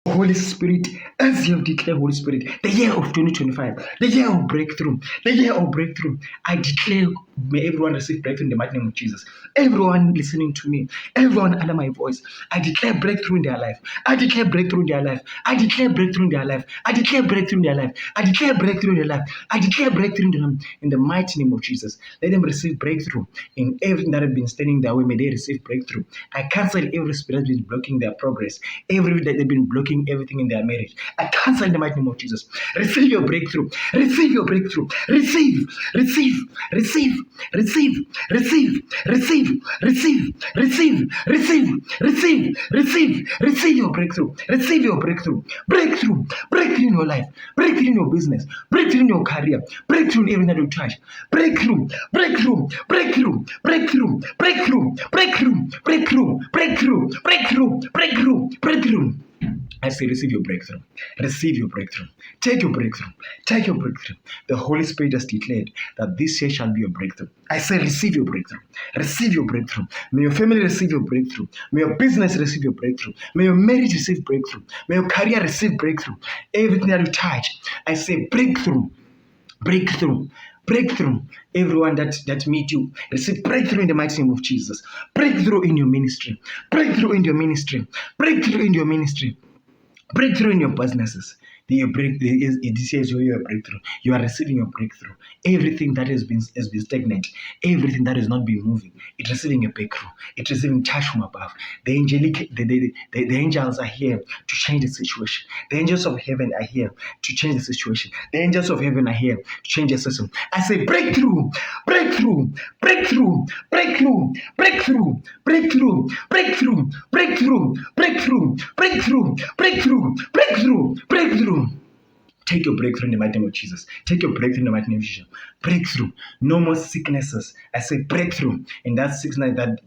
Holy Spirit, as you have declared, Holy Spirit, the year of 2025, the year of breakthrough, the year of breakthrough, I declare, may everyone receive breakthrough in the mighty name of Jesus. Everyone listening to me, everyone under my voice, I declare breakthrough in their life. I declare breakthrough in their life. I declare breakthrough in their life. I declare breakthrough in their life. I declare breakthrough in their life. I declare breakthrough in them in the mighty name of Jesus. Let them receive breakthrough in everything that has been standing their way. May they receive breakthrough. I cancel every spirit that has been blocking their progress. Every that they've been blocking everything in their marriage. I cancel in the mighty name of Jesus. Receive your breakthrough. Receive your breakthrough. Receive. Receive. Receive. Receive. Receive. Receive. Receive. Receive. Receive. Receive. Receive. Receive your breakthrough. Receive your breakthrough. Breakthrough. Breakthrough in your life. Breakthrough in your business. Breakthrough in your career. Breakthrough in everything that you touch. Breakthrough. Breakthrough. Breakthrough. Breakthrough. Breakthrough. Breakthrough. Breakthrough. Breakthrough. Breakthrough. Breakthrough. Breakthrough. I say, receive your breakthrough. Receive your breakthrough. Take your breakthrough. Take your breakthrough. The Holy Spirit has declared that this year shall be your breakthrough. I say, receive your breakthrough. Receive your breakthrough. May your family receive your breakthrough. May your business receive your breakthrough. May your marriage receive breakthrough. May your career receive breakthrough. Everything that you touch, I say, breakthrough. Breakthrough. Breakthrough. Everyone that meet you, receive breakthrough in the mighty name of Jesus. Breakthrough in your ministry. Breakthrough in your ministry. Breakthrough in your ministry. Breakthrough in your businesses. This is your breakthrough. You are receiving your breakthrough. Everything that has been stagnant, everything that has not been moving, it's receiving a breakthrough. It's receiving touch from above. The angels are here to change the situation. The angels of heaven are here to change the situation. The angels of heaven are here to change the system. I say breakthrough, breakthrough, breakthrough, breakthrough, breakthrough, breakthrough, breakthrough, breakthrough, breakthrough, breakthrough, breakthrough, breakthrough, breakthrough. Take your breakthrough in the mighty name of Jesus. Take your breakthrough in the mighty name of Jesus. Breakthrough. No more sicknesses. I say breakthrough in that sickness that